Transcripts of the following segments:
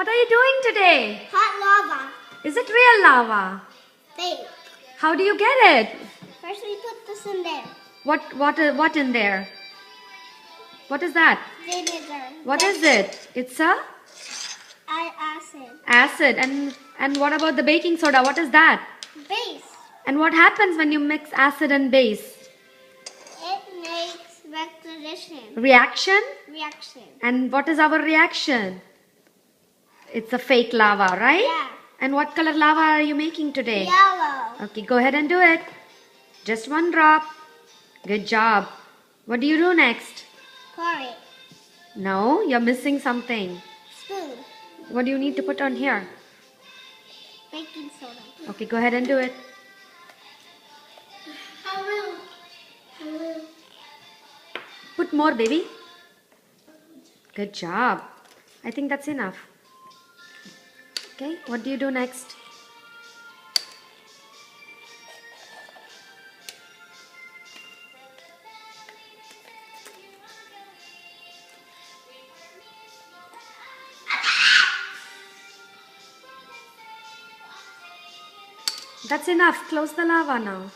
What are you doing today? Hot lava. Is it real lava? Fake. How do you get it? First we put this in there. What in there? What is that? Vinegar. What is it? It's a Acid. acid. And what about the baking soda? What is that? Base. And what happens when you mix acid and base? It makes reaction. Reaction? Reaction. And what is our reaction? It's a fake lava, right? Yeah. And what color lava are you making today? Yellow. Okay, go ahead and do it. Just one drop. Good job. What do you do next? Pour it. No, you're missing something. Spoon. What do you need to put on here? Baking soda. Okay, go ahead and do it. I will. Put more, baby. Good job. I think that's enough. Okay, what do you do next? That's enough. Close the lava now.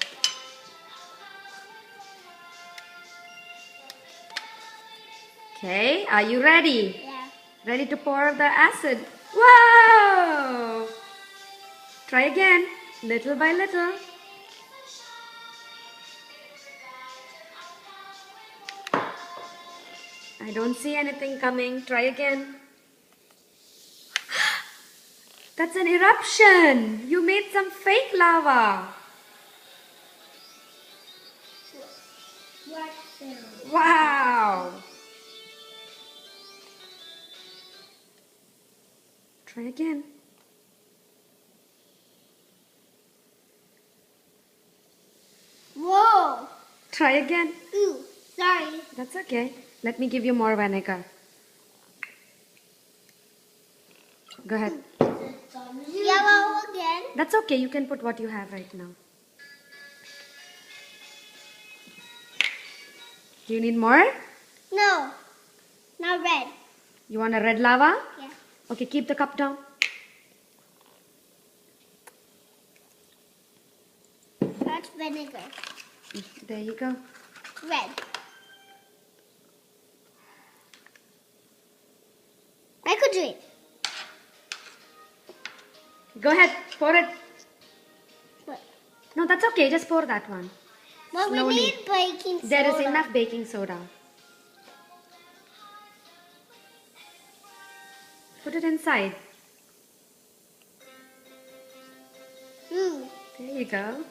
Okay, are you ready? Yeah. Ready to pour the acid? Whoa! Try again, little by little. I don't see anything coming. Try again. That's an eruption. You made some fake lava. Wow. Try again. Whoa. Try again. Ooh. Sorry. That's okay. Let me give you more vinegar. Go ahead. Yellow again. That's okay. You can put what you have right now. Do you need more? No. Not red. You want a red lava? Yeah. Okay, keep the cup down. That's vinegar. There you go. Red. I could do it. Go ahead, pour it. What? No, that's okay. Just pour that one. But we Slowly. need baking soda. There is enough baking soda. Put it inside. Ooh. There you go.